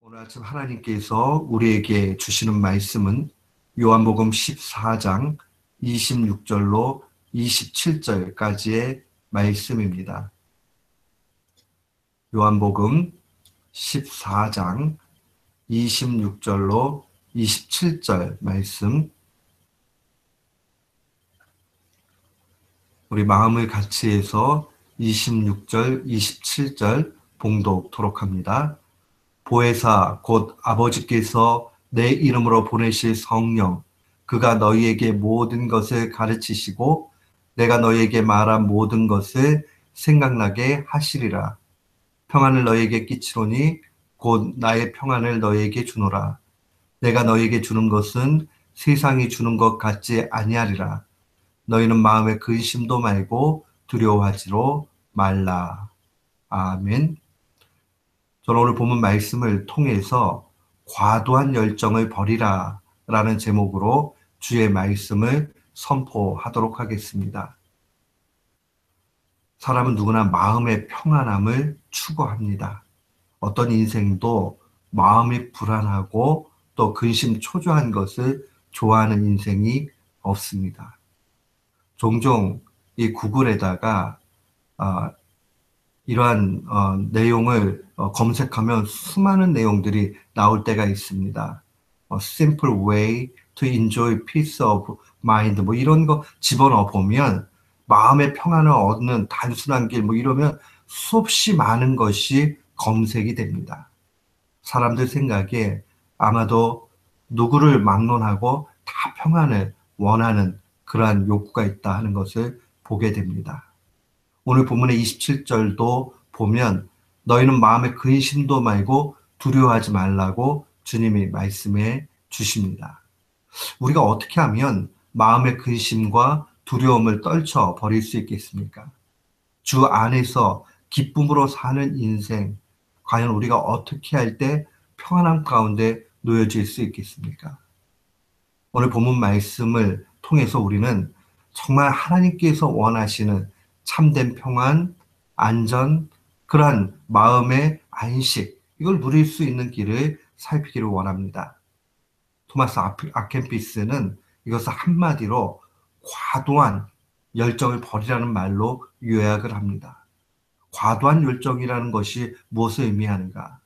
오늘 아침 하나님께서 우리에게 주시는 말씀은 요한복음 14장 26절로 27절까지의 말씀입니다. 요한복음 14장 26절로 27절 말씀, 우리 마음을 같이 해서 26절, 27절 봉독토록 합니다. 보혜사 곧 아버지께서 내 이름으로 보내실 성령, 그가 너희에게 모든 것을 가르치시고 내가 너희에게 말한 모든 것을 생각나게 하시리라. 평안을 너희에게 끼치노니 곧 나의 평안을 너희에게 주노라. 내가 너희에게 주는 것은 세상이 주는 것 같지 아니하리라. 너희는 마음에 근심도 말고 두려워하지로 말라. 아멘. 저는 오늘 본문 말씀을 통해서 과도한 열정을 버리라 라는 제목으로 주의 말씀을 선포하도록 하겠습니다. 사람은 누구나 마음의 평안함을 추구합니다. 어떤 인생도 마음이 불안하고 또 근심 초조한 것을 좋아하는 인생이 없습니다. 종종 이 구글에다가 이러한 내용을 검색하면 수많은 내용들이 나올 때가 있습니다. Simple way to enjoy peace of mind 뭐 이런 거 집어넣어 보면 마음의 평안을 얻는 단순한 길 뭐 이러면 수없이 많은 것이 검색이 됩니다. 사람들 생각에 아마도 누구를 막론하고 다 평안을 원하는 그러한 욕구가 있다 하는 것을 보게 됩니다. 오늘 본문의 27절도 보면 너희는 마음에 근심도 말고 두려워하지 말라고 주님이 말씀해 주십니다. 우리가 어떻게 하면 마음의 근심과 두려움을 떨쳐 버릴 수 있겠습니까? 주 안에서 기쁨으로 사는 인생, 과연 우리가 어떻게 할 때 평안함 가운데 놓여질 수 있겠습니까? 오늘 본문 말씀을 통해서 우리는 정말 하나님께서 원하시는 참된 평안, 안전, 그러한 마음의 안식, 이걸 누릴 수 있는 길을 살피기를 원합니다. 토마스 아켄피스는 이것을 한마디로 과도한 열정을 버리라는 말로 요약을 합니다. 과도한 열정이라는 것이 무엇을 의미하는가?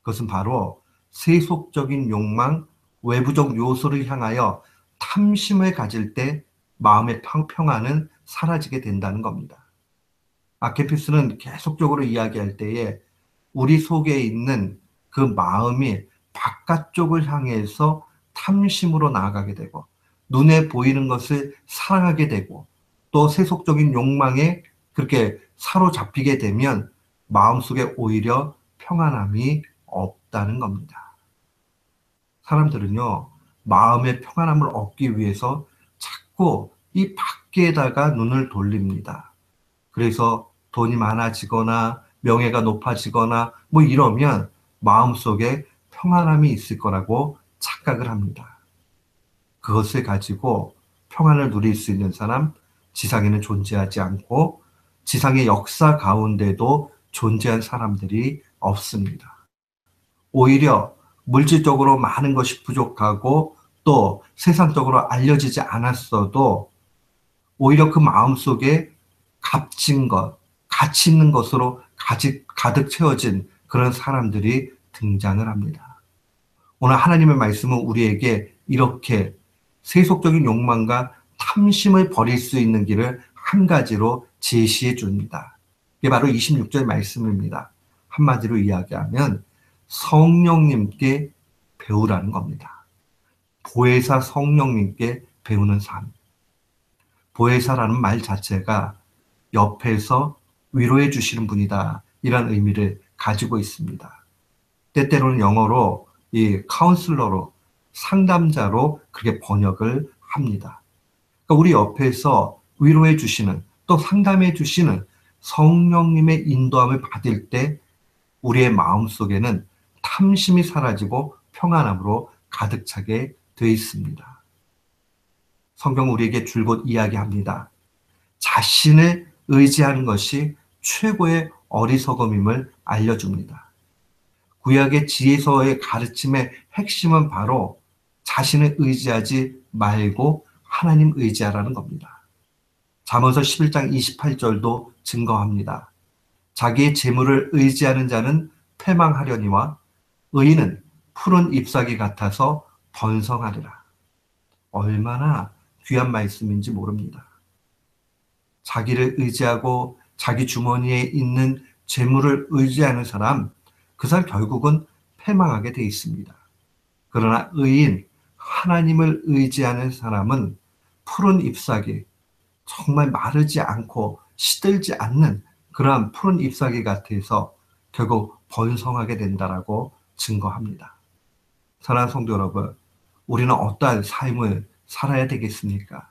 그것은 바로 세속적인 욕망, 외부적 요소를 향하여 탐심을 가질 때 마음의 평안은 사라지게 된다는 겁니다. 아케피스는 계속적으로 이야기할 때에 우리 속에 있는 그 마음이 바깥쪽을 향해서 탐심으로 나아가게 되고 눈에 보이는 것을 사랑하게 되고 또 세속적인 욕망에 그렇게 사로잡히게 되면 마음속에 오히려 평안함이 없다는 겁니다. 사람들은요, 마음의 평안함을 얻기 위해서 자꾸 이 밖에다가 눈을 돌립니다. 그래서 돈이 많아지거나 명예가 높아지거나 뭐 이러면 마음속에 평안함이 있을 거라고 착각을 합니다. 그것을 가지고 평안을 누릴 수 있는 사람, 지상에는 존재하지 않고 지상의 역사 가운데도 존재한 사람들이 없습니다. 오히려 물질적으로 많은 것이 부족하고 또 세상적으로 알려지지 않았어도 오히려 그 마음속에 값진 것, 가치 있는 것으로 가득 채워진 그런 사람들이 등장을 합니다. 오늘 하나님의 말씀은 우리에게 이렇게 세속적인 욕망과 탐심을 버릴 수 있는 길을 한 가지로 제시해 줍니다. 이게 바로 26절 말씀입니다. 한마디로 이야기하면 성령님께 배우라는 겁니다. 보혜사 성령님께 배우는 삶. 보혜사라는 말 자체가 옆에서 위로해 주시는 분이다, 이런 의미를 가지고 있습니다. 때때로는 영어로 이 카운슬러로, 상담자로 그렇게 번역을 합니다. 그러니까 우리 옆에서 위로해 주시는 또 상담해 주시는 성령님의 인도함을 받을 때 우리의 마음속에는 탐심이 사라지고 평안함으로 가득 차게 되어 있습니다. 성경은 우리에게 줄곧 이야기합니다. 자신을 의지하는 것이 최고의 어리석음임을 알려줍니다. 구약의 지혜서의 가르침의 핵심은 바로 자신을 의지하지 말고 하나님 의지하라는 겁니다. 잠언서 11장 28절도 증거합니다. 자기의 재물을 의지하는 자는 패망하려니와 의인은 푸른 잎사귀 같아서 번성하리라. 얼마나 귀한 말씀인지 모릅니다. 자기를 의지하고 자기 주머니에 있는 재물을 의지하는 사람, 그 사람 결국은 패망하게 돼 있습니다. 그러나 의인, 하나님을 의지하는 사람은 푸른 잎사귀, 정말 마르지 않고 시들지 않는 그러한 푸른 잎사귀 같아서 결국 번성하게 된다라고 증거합니다. 사랑하는 성도 여러분, 우리는 어떠한 삶을 살아야 되겠습니까?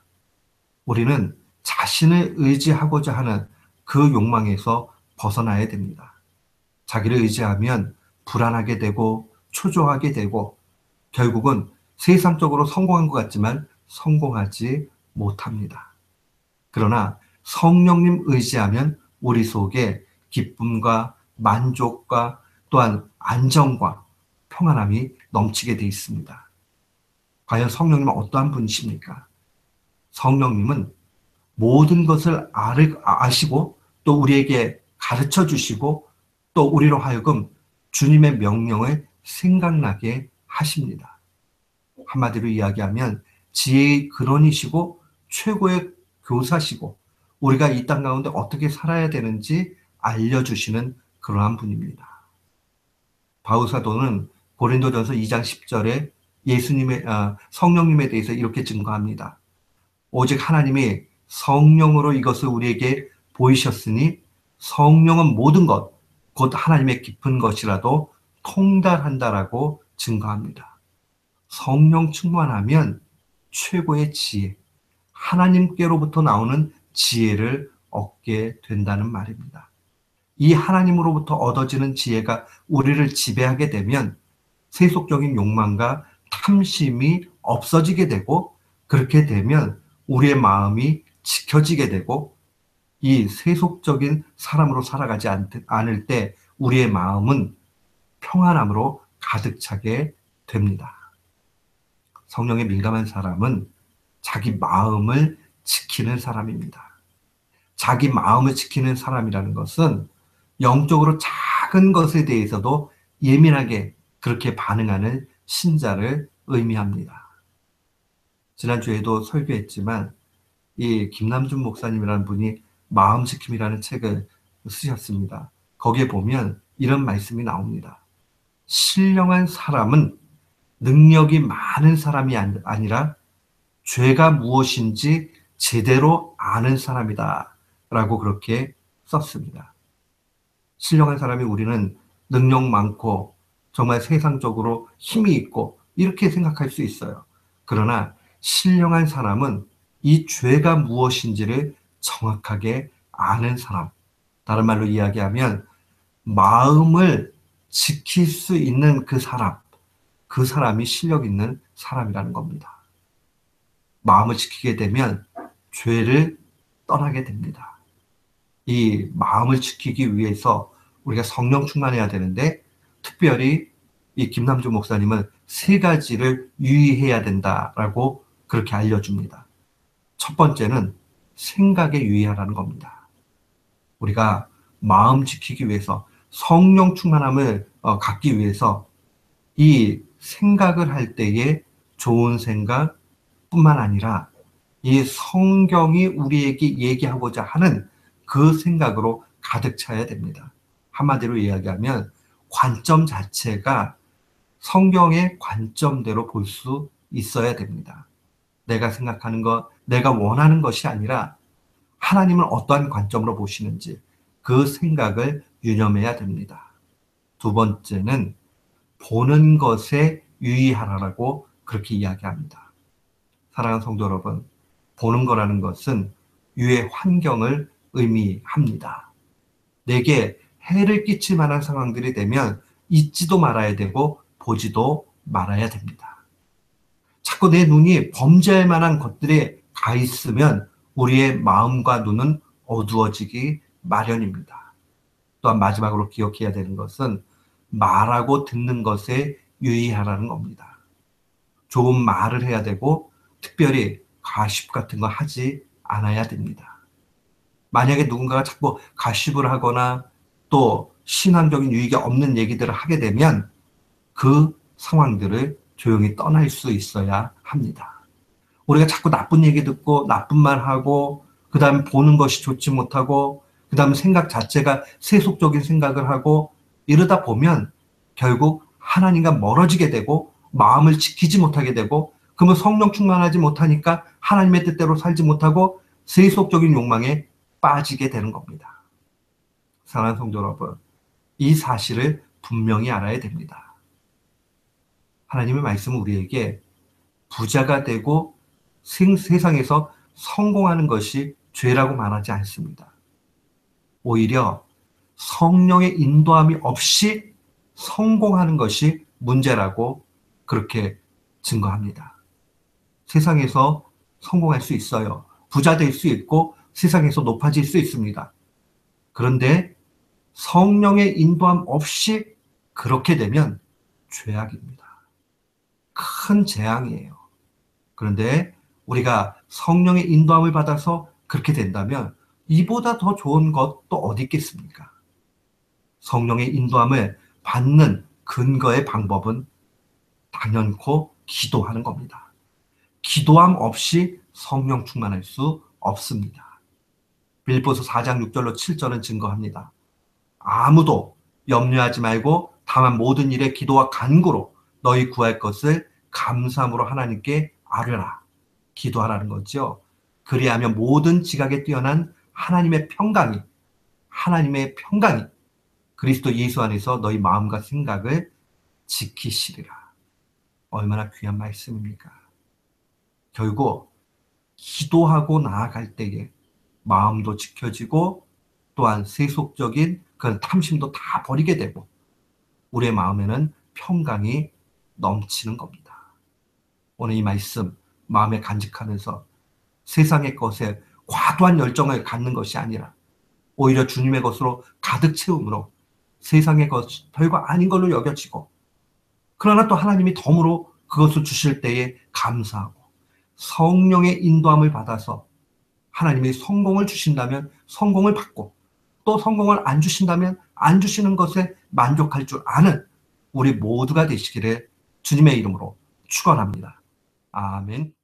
우리는 자신을 의지하고자 하는 그 욕망에서 벗어나야 됩니다. 자기를 의지하면 불안하게 되고 초조하게 되고 결국은 세상적으로 성공한 것 같지만 성공하지 못합니다. 그러나 성령님 의지하면 우리 속에 기쁨과 만족과 또한 안정과 평안함이 넘치게 되어 있습니다. 과연 성령님은 어떠한 분이십니까? 성령님은 모든 것을 아시고 또 우리에게 가르쳐 주시고 또 우리로 하여금 주님의 명령을 생각나게 하십니다. 한마디로 이야기하면 지혜의 근원이시고 최고의 교사시고 우리가 이 땅 가운데 어떻게 살아야 되는지 알려주시는 그러한 분입니다. 바울 사도는 고린도전서 2장 10절에 성령님에 대해서 이렇게 증거합니다. 오직 하나님이 성령으로 이것을 우리에게 보이셨으니 성령은 모든 것, 곧 하나님의 깊은 것이라도 통달한다라고 증거합니다. 성령 충만하면 최고의 지혜, 하나님께로부터 나오는 지혜를 얻게 된다는 말입니다. 이 하나님으로부터 얻어지는 지혜가 우리를 지배하게 되면 세속적인 욕망과 탐심이 없어지게 되고 그렇게 되면 우리의 마음이 지켜지게 되고 이 세속적인 사람으로 살아가지 않을 때 우리의 마음은 평안함으로 가득 차게 됩니다. 성령에 민감한 사람은 자기 마음을 지키는 사람입니다. 자기 마음을 지키는 사람이라는 것은 영적으로 작은 것에 대해서도 예민하게 그렇게 반응하는 신자를 의미합니다. 지난주에도 설교했지만 이 김남준 목사님이라는 분이 마음지킴이라는 책을 쓰셨습니다. 거기에 보면 이런 말씀이 나옵니다. 신령한 사람은 능력이 많은 사람이 아니라 죄가 무엇인지 제대로 아는 사람이다 라고 그렇게 썼습니다. 신령한 사람이 우리는 능력 많고 정말 세상적으로 힘이 있고 이렇게 생각할 수 있어요. 그러나 신령한 사람은 이 죄가 무엇인지를 정확하게 아는 사람. 다른 말로 이야기하면 마음을 지킬 수 있는 그 사람이 실력 있는 사람이라는 겁니다. 마음을 지키게 되면 죄를 떠나게 됩니다. 이 마음을 지키기 위해서 우리가 성령 충만해야 되는데 특별히 이 김남주 목사님은 3가지를 유의해야 된다라고 그렇게 알려줍니다. 첫 번째는 생각에 유의하라는 겁니다. 우리가 마음 지키기 위해서 성령 충만함을 갖기 위해서 이 생각을 할 때에 좋은 생각뿐만 아니라 이 성경이 우리에게 얘기하고자 하는 그 생각으로 가득 차야 됩니다. 한마디로 이야기하면 관점 자체가 성경의 관점대로 볼 수 있어야 됩니다. 내가 생각하는 것, 내가 원하는 것이 아니라 하나님은 어떠한 관점으로 보시는지 그 생각을 유념해야 됩니다. 두 번째는 보는 것에 유의하라고 그렇게 이야기합니다. 사랑하는 성도 여러분, 보는 거라는 것은 유해 환경을 의미합니다. 내게 해를 끼칠 만한 상황들이 되면 잊지도 말아야 되고 보지도 말아야 됩니다. 자꾸 내 눈이 범죄할 만한 것들에 가 있으면 우리의 마음과 눈은 어두워지기 마련입니다. 또한 마지막으로 기억해야 되는 것은 말하고 듣는 것에 유의하라는 겁니다. 좋은 말을 해야 되고 특별히 가십 같은 거 하지 않아야 됩니다. 만약에 누군가가 자꾸 가십을 하거나 또 신앙적인 유익이 없는 얘기들을 하게 되면 그 상황들을 조용히 떠날 수 있어야 합니다. 우리가 자꾸 나쁜 얘기 듣고 나쁜 말 하고 그 다음에 보는 것이 좋지 못하고 그 다음에 생각 자체가 세속적인 생각을 하고 이러다 보면 결국 하나님과 멀어지게 되고 마음을 지키지 못하게 되고 그러면 성령 충만하지 못하니까 하나님의 뜻대로 살지 못하고 세속적인 욕망에 빠지게 되는 겁니다. 사랑하는 성도 여러분, 이 사실을 분명히 알아야 됩니다. 하나님의 말씀은 우리에게 부자가 되고 세상에서 성공하는 것이 죄라고 말하지 않습니다. 오히려 성령의 인도함이 없이 성공하는 것이 문제라고 그렇게 증거합니다. 세상에서 성공할 수 있어요. 부자 될 수 있고 세상에서 높아질 수 있습니다. 그런데 성령의 인도함 없이 그렇게 되면 죄악입니다. 큰 재앙이에요. 그런데 우리가 성령의 인도함을 받아서 그렇게 된다면 이보다 더 좋은 것 또 어디 있겠습니까? 성령의 인도함을 받는 근거의 방법은 당연코 기도하는 겁니다. 기도함 없이 성령 충만할 수 없습니다. 빌립보서 4장 6절로 7절은 증거합니다. 아무도 염려하지 말고 다만 모든 일에 기도와 간구로 너희 구할 것을 감사함으로 하나님께 아뢰라. 기도하라는 거죠. 그리하면 모든 지각에 뛰어난 하나님의 평강이 그리스도 예수 안에서 너희 마음과 생각을 지키시리라. 얼마나 귀한 말씀입니까? 결국 기도하고 나아갈 때에 마음도 지켜지고 또한 세속적인 그런 탐심도 다 버리게 되고 우리의 마음에는 평강이 넘치는 겁니다. 오늘 이 말씀 마음에 간직하면서 세상의 것에 과도한 열정을 갖는 것이 아니라 오히려 주님의 것으로 가득 채움으로 세상의 것 별거 아닌 걸로 여겨지고 그러나 또 하나님이 덤으로 그것을 주실 때에 감사하고 성령의 인도함을 받아서 하나님이 성공을 주신다면 성공을 받고 또 성공을 안 주신다면 안 주시는 것에 만족할 줄 아는 우리 모두가 되시기를 주님의 이름으로 축원합니다. 아멘.